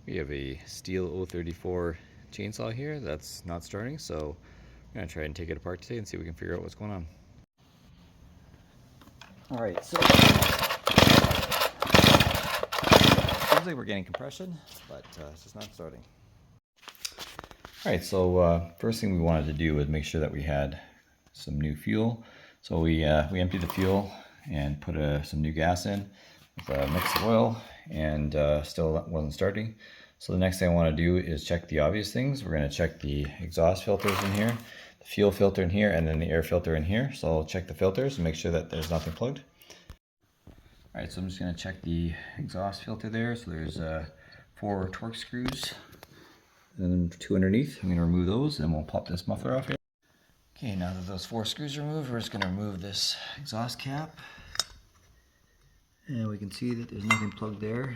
We have a Stihl 034 chainsaw here that's not starting, so I'm going to try and take it apart today and see if we can figure out what's going on. Alright, so seems like we're getting compression, but it's just not starting. Alright, so first thing we wanted to do was make sure that we had some new fuel. So we emptied the fuel and put some new gas in with a mix of oil, and still wasn't starting. So the next thing I want to do is check the obvious things. We're going to check the exhaust filters in here, the fuel filter in here, and then the air filter in here. So I'll check the filters and make sure that there's nothing plugged. Alright, so I'm just going to check the exhaust filter there. So there's 4 Torx screws and 2 underneath. I'm going to remove those and we'll pop this muffler off here. Okay, now that those 4 screws are removed, we're just going to remove this exhaust cap. And we can see that there's nothing plugged there.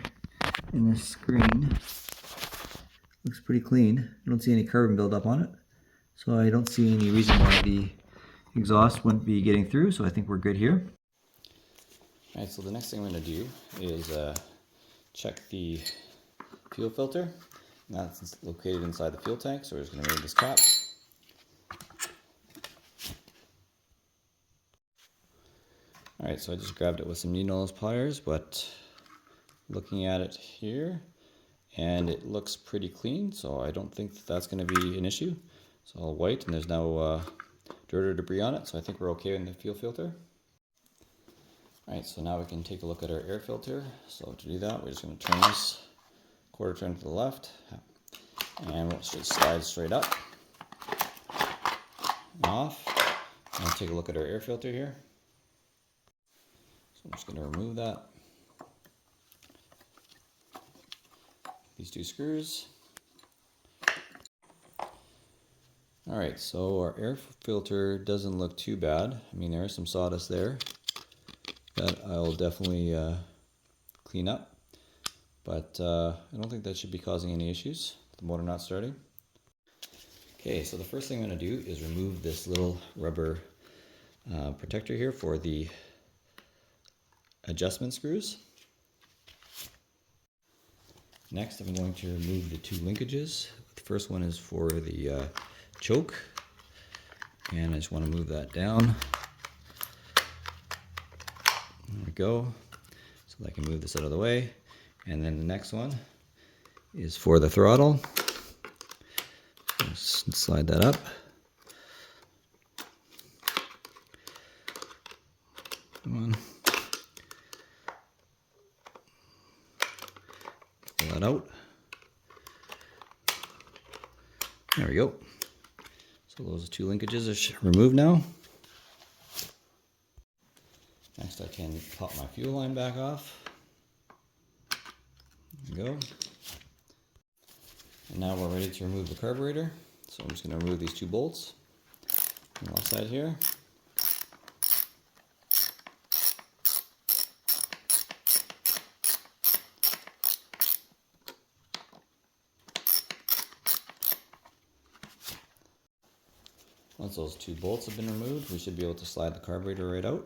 And this screen looks pretty clean. I don't see any carbon buildup on it. So I don't see any reason why the exhaust wouldn't be getting through, so I think we're good here. Alright, so the next thing I'm going to do is check the fuel filter. And that's located inside the fuel tank, so we're just going to remove this cap. Alright, so I just grabbed it with some needle nose pliers, but looking at it here, and it looks pretty clean, so I don't think that that's going to be an issue. It's all white and there's no dirt or debris on it, so I think we're okay in the fuel filter. Alright, so now we can take a look at our air filter. So to do that, we're just going to turn this quarter turn to the left, and we'll just slide straight up and off. And take a look at our air filter here. So I'm just going to remove that. These 2 screws. Alright, so our air filter doesn't look too bad. I mean, there is some sawdust there that I'll definitely clean up, but I don't think that should be causing any issues, the motor not starting. Okay, so the first thing I'm going to do is remove this little rubber protector here for the adjustment screws. Next, I'm going to remove the 2 linkages. The first one is for the choke, and I just want to move that down. There we go, so that I can move this out of the way. And then the next one is for the throttle. Just slide that up. Come on. Pull that out. There we go. So those 2 linkages are removed now. Next, I can pop my fuel line back off. There we go. And now we're ready to remove the carburetor. So I'm just going to remove these 2 bolts on the left side here. Once those 2 bolts have been removed, we should be able to slide the carburetor right out.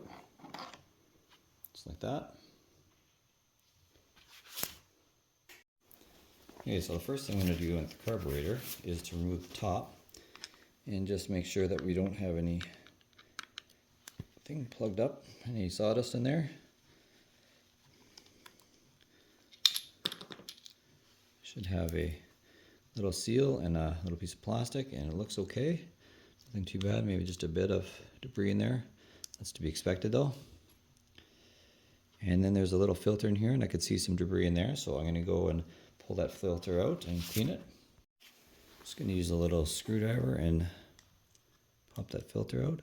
Just like that. Okay, so the first thing I'm going to do with the carburetor is to remove the top and just make sure that we don't have anything plugged up, any sawdust in there. Should have a little seal and a little piece of plastic, and it looks okay. Nothing too bad, maybe just a bit of debris in there. That's to be expected though. And then there's a little filter in here, and I could see some debris in there, so I'm going to go and pull that filter out and clean it. Just going to use a little screwdriver and pop that filter out.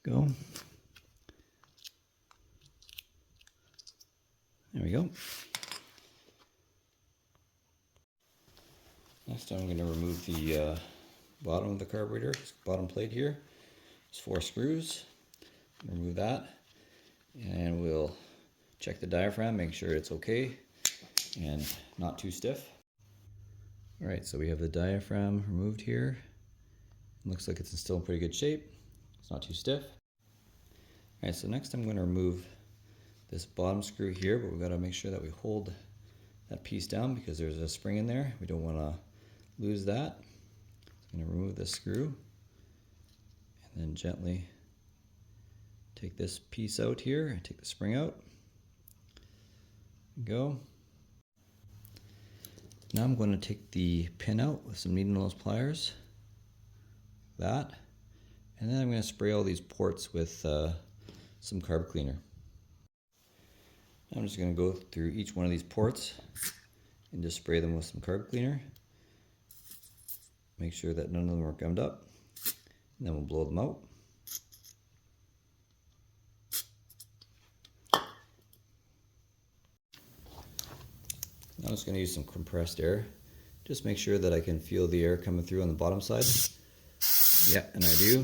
Go. There we go. Next I'm going to remove the bottom of the carburetor, bottom plate here. There's 4 screws. Remove that, and we'll check the diaphragm, make sure it's okay and not too stiff. All right, so we have the diaphragm removed here. Looks like it's still in pretty good shape. It's not too stiff. All right, so next I'm going to remove this bottom screw here, but we've got to make sure that we hold that piece down because there's a spring in there. We don't want to lose that. I'm going to remove this screw and then gently take this piece out here and take the spring out. Go. Now I'm going to take the pin out with some needle nose pliers. That. And then I'm going to spray all these ports with some carb cleaner. I'm just going to go through each one of these ports and just spray them with some carb cleaner. Make sure that none of them are gummed up. And then we'll blow them out. I'm just going to use some compressed air. Just make sure that I can feel the air coming through on the bottom side. Yeah, and I do.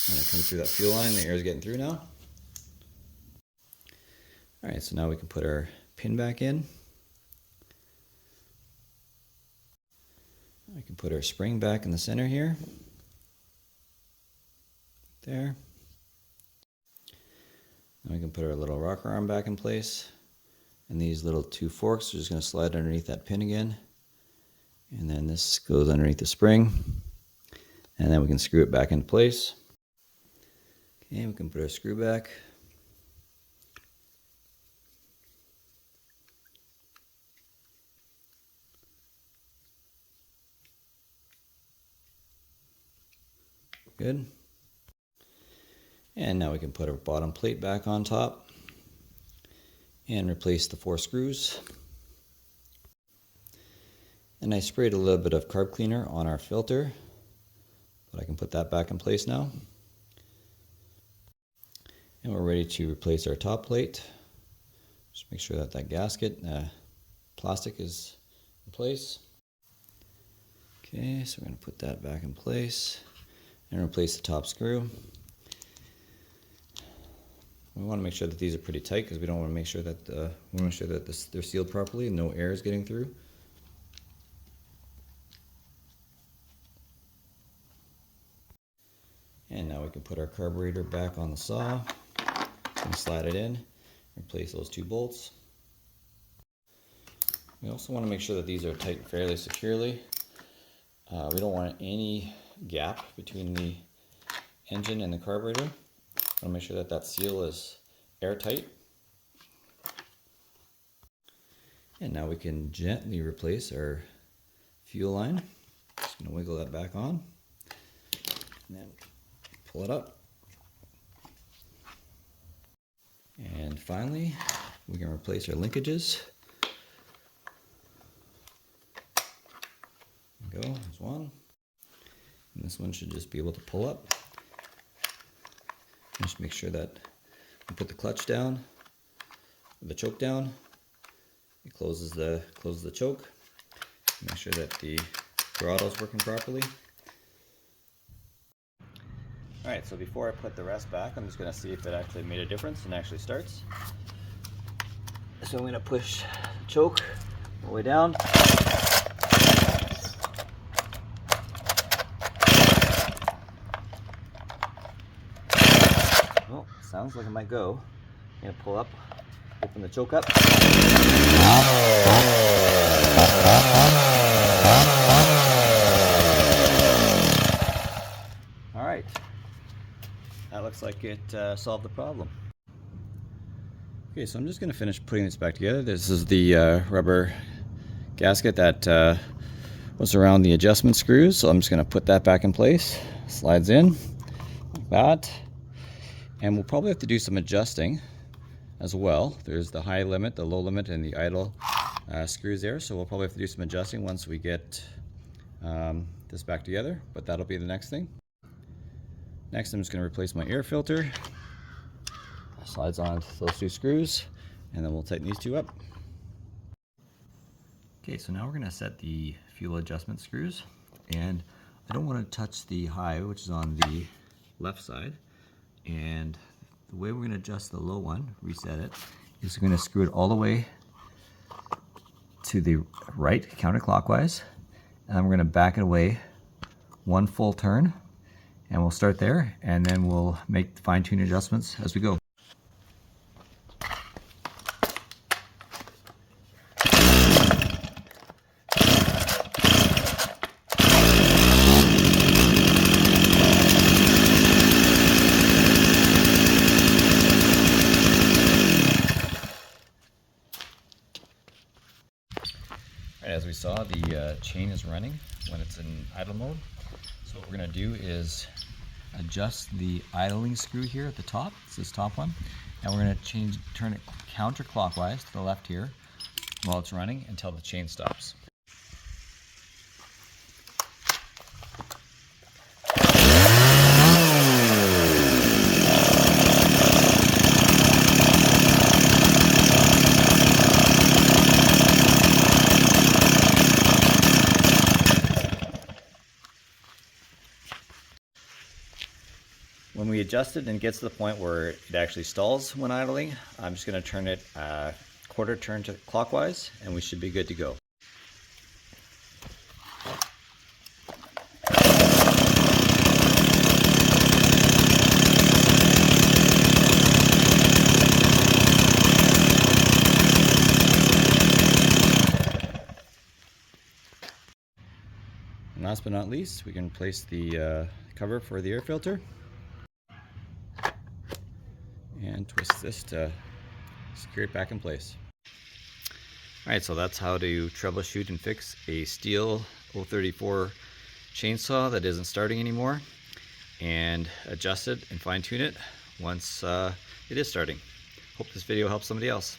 When I come through that fuel line, the air is getting through now. Alright, so now we can put our pin back in. I can put our spring back in the center here. There. Now we can put our little rocker arm back in place. And these little two forks are just going to slide underneath that pin again. And then this goes underneath the spring. And then we can screw it back into place. Okay, we can put our screw back. Good. And now we can put our bottom plate back on top and replace the 4 screws. And I sprayed a little bit of carb cleaner on our filter, but I can put that back in place now. And we're ready to replace our top plate. Just make sure that that gasket plastic is in place. Okay, so we're going to put that back in place and replace the top screw. We want to make sure that these are pretty tight because we don't want to make sure that they're sealed properly and no air is getting through. And now we can put our carburetor back on the saw and slide it in, replace those 2 bolts. We also want to make sure that these are tight fairly securely. We don't want any gap between the engine and the carburetor. I want to make sure that that seal is airtight. And now we can gently replace our fuel line. Just going to wiggle that back on and then pull it up. And finally, we can replace our linkages. There we go, there's one. And this one should just be able to pull up. Just make sure that we put the clutch down, the choke down. It closes the choke. Make sure that the throttle is working properly. Alright, so before I put the rest back, I'm just going to see if it actually made a difference and actually starts. So I'm going to push the choke all the way down. Well, sounds like it might go. I'm going to pull up, open the choke up. Alright, that looks like it solved the problem. Okay, so I'm just going to finish putting this back together. This is the rubber gasket that was around the adjustment screws, so I'm just going to put that back in place. Slides in like that. And we'll probably have to do some adjusting as well. There's the high limit, the low limit, and the idle screws there. So we'll probably have to do some adjusting once we get this back together, but that'll be the next thing. Next, I'm just going to replace my air filter. Slides on those 2 screws, and then we'll tighten these 2 up. Okay, so now we're going to set the fuel adjustment screws, and I don't want to touch the high, which is on the left side. And the way we're going to adjust the low one, reset it, is we're going to screw it all the way to the right counterclockwise, and then we're going to back it away one full turn, and we'll start there, and then we'll make the fine-tune adjustments as we go. As we saw, the chain is running when it's in idle mode. So what we're going to do is adjust the idling screw here at the top. It's this top one. And we're going to turn it counterclockwise to the left here while it's running until the chain stops. When we adjust it and it gets to the point where it actually stalls when idling, I'm just going to turn it quarter turn to clockwise, and we should be good to go. And last but not least, we can place the cover for the air filter and twist this to secure it back in place. Alright, so that's how to troubleshoot and fix a Stihl 034 chainsaw that isn't starting anymore, and adjust it and fine tune it once it is starting. Hope this video helps somebody else.